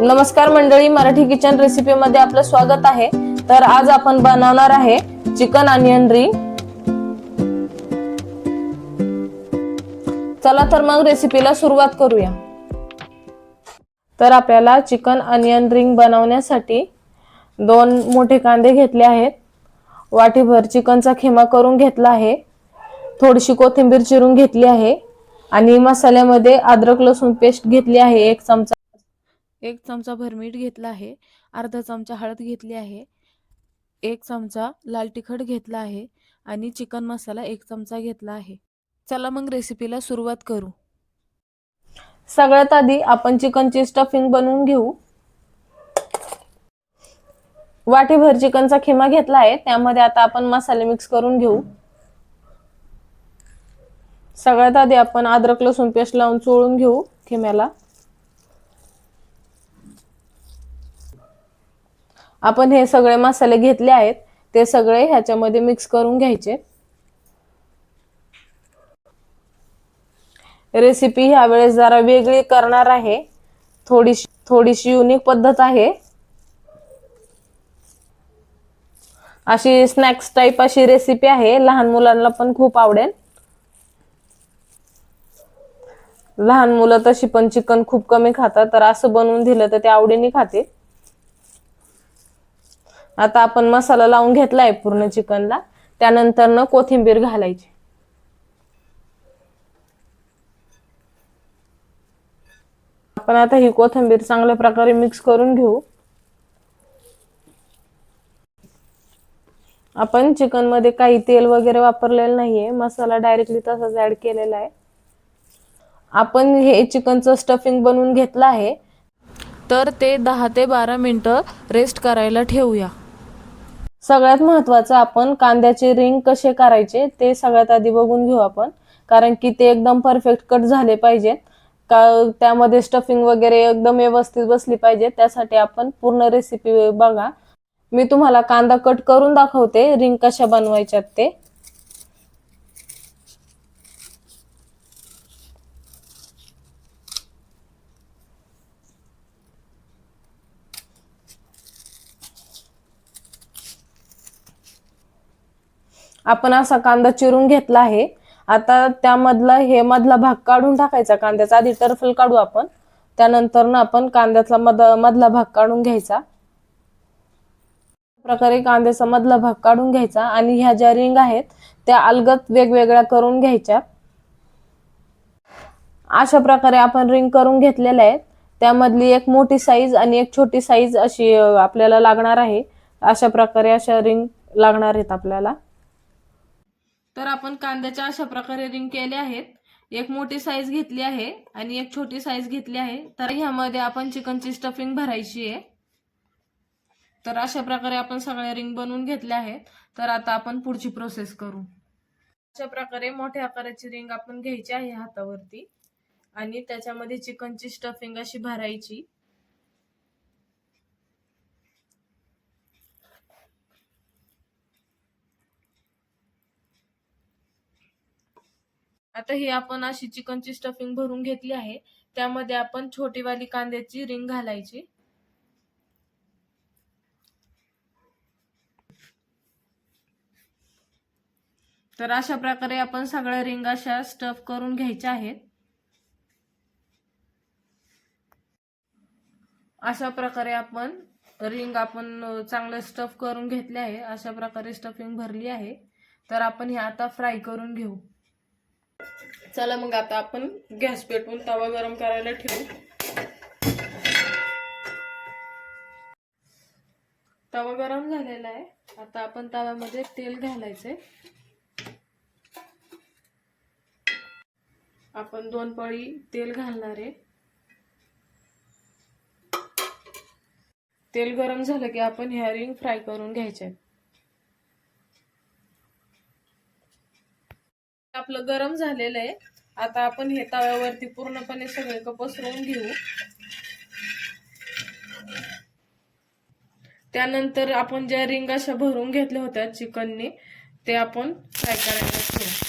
नमस्कार मंडळी, Marathi kitchen recipe मध्ये आपलं स्वागत आहे। तर आज आपण बनवणार आहे चिकन अनियन रिंग। चला तर मग रेसिपीला सुरुवात करूया। तर आपल्याला चिकन अनियन रिंग बनवण्यासाठी 2 मोठे कांदे घेतले आहेत, वाटीभर चिकनचा खिमा करून घेतला आहे, थोडीशी कोथिंबीर चिरून घेतली आहे आणि मसाल्यामध्ये अद्रक लसूण पेस्ट घेतली आहे, 1 चमचा भर मीठ घेतला आहे, अर्धा चमचा हळद घेतली आहे, 1 चमचा लाल तिखट घेतला आहे आणि चिकन मसाला 1 चमचा घेतला आहे। चला मग रेसिपीला सुरुवात करू। सगळ्यात आधी आपण चिकनची स्टफिंग बनवून घेऊ। वाटीभर चिकनचा खिमा घेतला आहे, त्यामध्ये आता आपण मसाले मिक्स करून घेऊ। सगळ्यात आधी आपण अद्रक लसूण पेस्ट लावून चोळून घेऊ खिम्याला। आपण हे सगळे मसाले घेतले आहेत, ते सगळे ह्याच्यामध्ये मिक्स करून घ्यायचे। रेसिपी ह्या वेळेस जरा वेगळी करणार आहे, थोडीशी युनिक पद्धत आहे। अशी स्नॅक्स टाइप अशी रेसिपी आहे, लहान मुलांना पण खूप आवडेल। लहान मुलं तशी पण चिकन खूप कमी खातात, तर असं बनवून दिलं तर ते आवडीने खातील। आता आपण मसाला लावून घेतलाय पूर्ण चिकनला, त्यानंतर कोथिंबीर घालायची। आपण आता ही कोथिंबीर चांगल्या प्रकारे मिक्स करून घेऊ। आपण चिकन मध्ये काही तेल वगैरे वापरलेलं नाहीये, मसाला डायरेक्टली तसाच ऍड केलेला आहे। आपण हे चिकनचं स्टफिंग बनवून घेतलं आहे, तर ते 10 ते 12 मिनिटं रेस्ट करायला ठेवूया। सगळ्यात महत्त्वाचं आपण कांद्याचे रिंग कसे करायचे ते सगळ्यात आधी बघून घेऊ आपण, कारण की ते एकदम परफेक्ट कट झाले पाहिजेत, का त्यामध्ये स्टफिंग वगैरे एकदम व्यवस्थित बसली पाहिजे। त्यासाठी आपण पूर्ण रेसिपी बघा। मी तुम्हाला कांदा कट करून दाखवते रिंग कशा बनवायच्यात ते। आपण असा कांदा चिरून घेतला आहे। आता त्यामधला मधला भाग काढून टाकायचा कांद्याचा, आधी टर्फल काढू आपण, त्यानंतर आपण कांद्याचा मधला भाग काढून घ्यायचा। प्रकारे कांद्याचा मधला भाग काढून घ्यायचा आणि ह्या ज्या रिंग आहेत त्या अलगद वेगवेगळ्या करून घ्यायच्या। अशा प्रकारे आपण रिंग करून घेतलेल्या आहेत, त्यामधली एक मोठी साईज आणि एक छोटी साईज अशी आपल्याला लागणार आहे। अशा प्रकारे अशा रिंग लागणार आहेत आपल्याला। तर आपण कांद्याच्या अशा प्रकारे रिंग केले आहेत, एक मोठी साईज घेतली आहे आणि एक छोटी साईज घेतली आहे। तर ह्यामध्ये आपण चिकनची स्टफिंग भरायची आहे। तर अशा प्रकारे आपण सगळ्या रिंग बनवून घेतल्या आहेत। तर आता आपण पुढची प्रोसेस करू। अशा प्रकारे मोठ्या आकाराची रिंग आपण घ्यायची आहे हातावरती आणि त्याच्यामध्ये चिकनची स्टफिंग अशी भरायची। आता ही आपण अशी चिकनची स्टफिंग भरून घेतली आहे, त्यामध्ये आपण छोटी वाली कांद्याची रिंग घालायची। तर अशा प्रकारे आपण सगळ्या रिंग अशा स्टफ करून घ्यायच्या आहेत। अशा प्रकारे आपण रिंग चांगलं स्टफ करून घेतले आहे। अशा प्रकारे स्टफिंग भरली आहे। तर आपण हे आता फ्राय करून घेऊ। चला मग आता आपण गॅस पेटवून तवा गरम करायला ठेवू। तवा गरम झालेला आहे, आता आपण तव्यामध्ये तेल घालायचे। आपण 2 पळी तेल घालणार आहे। तेल गरम झालं की आपण ह्या रिंग फ्राय करून घ्यायचे। आपलं गरम झालेलं आहे, आता आपण हे तव्यावरती पूर्णपणे सगळे पसरवून घेऊ। त्यानंतर आपण ज्या रिंग अशा भरून घेतल्या होत्या चिकनने, ते आपण फ्राय करायला ठेवू।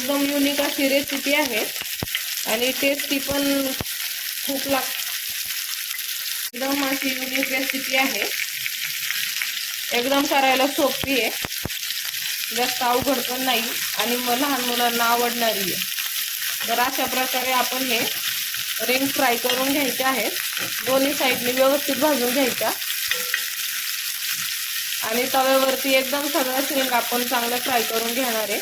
एकदम युनिक अशी रेसिपी आहे आणि टेस्टी पण खूप एकदम अशी युनिक रेसिपी आहे, एकदम करायला सोपी आहे, जास्त अवघड पण नाही आणि लहान मुलांना आवडणारी आहे। तर अशा प्रकारे आपण हे रिंग फ्राय करून घ्यायचे आहेत, दोन्ही साईडने व्यवस्थित भाजून घ्यायच्या आणि तव्यावरती एकदम सगळ्याच रिंग आपण चांगलं फ्राय करून घेणार आहे।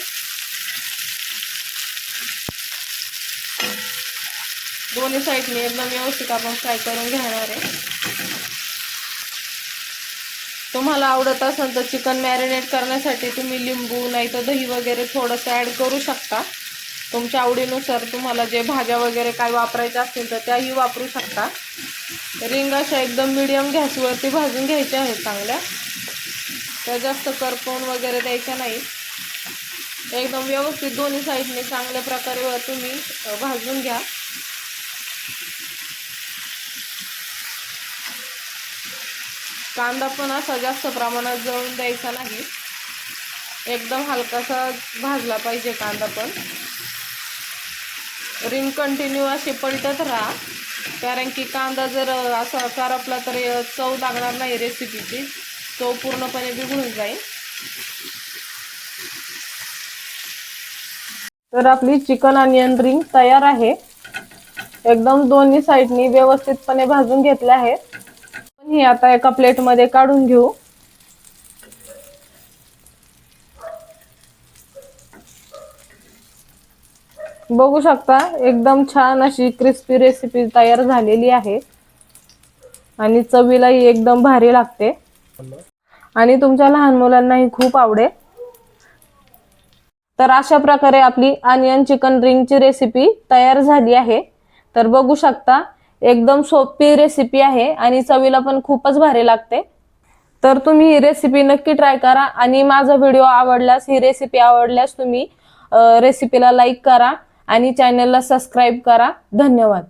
दोन्ही साईडने एकदम व्यवस्थित आपण फ्राय करून घेणार आहे। तुम्हाला आवडत असेल तर चिकन मॅरिनेट करण्यासाठी तुम्ही लिंबू नाही तर दही वगैरे थोडंसं ॲड करू शकता, तुमच्या आवडीनुसार तुम्हाला जे भाज्या वगैरे काय वापरायच्या असतील तर त्याही वापरू शकता। रिंग अशा एकदम मीडियम गॅसवरती भाजून घ्यायच्या आहेत चांगल्या, त्या जास्त करपवून वगैरे द्यायच्या नाही, एकदम व्यवस्थित दोन्ही साईडने चांगल्या प्रकारे तुम्ही भाजून घ्या। कांदा पण असा जास्त प्रमाणात जळून द्यायचा नाही, एकदम हलकासा भाजला पाहिजे कांदा पण। रिंग कंटिन्यू अशी पलटत राहा, कारण की कांदा जर असा करपला तर चव लागणार नाही, रेसिपीची चव पूर्णपणे बिघडून जाईल। तर आपली चिकन अनियन रिंग तयार आहे, एकदम दोन्ही साईडनी व्यवस्थितपणे भाजून घेतले आहे। ही आता एका प्लेटमध्ये काढून घेऊ। बघू शकता एकदम छान अशी क्रिस्पी रेसिपी तयार झालेली आहे आणि चवीलाही एकदम भारी लागते आणि तुमच्या लहान मुलांनाही खूप आवडेल। तर अशा प्रकारे आपली अनियन चिकन रिंगची रेसिपी तयार झाली आहे। तर बघू शकता एकदम सोपी रेसिपी आहे आणि चवीला पण खूपच भारी लागते। तर तुम्ही ही रेसिपी नक्की ट्राय करा आणि माझा व्हिडिओ आवडल्यास, ही रेसिपी आवडल्यास तुम्ही रेसिपीला लाईक करा आणि चॅनलला सबस्क्राइब करा। धन्यवाद।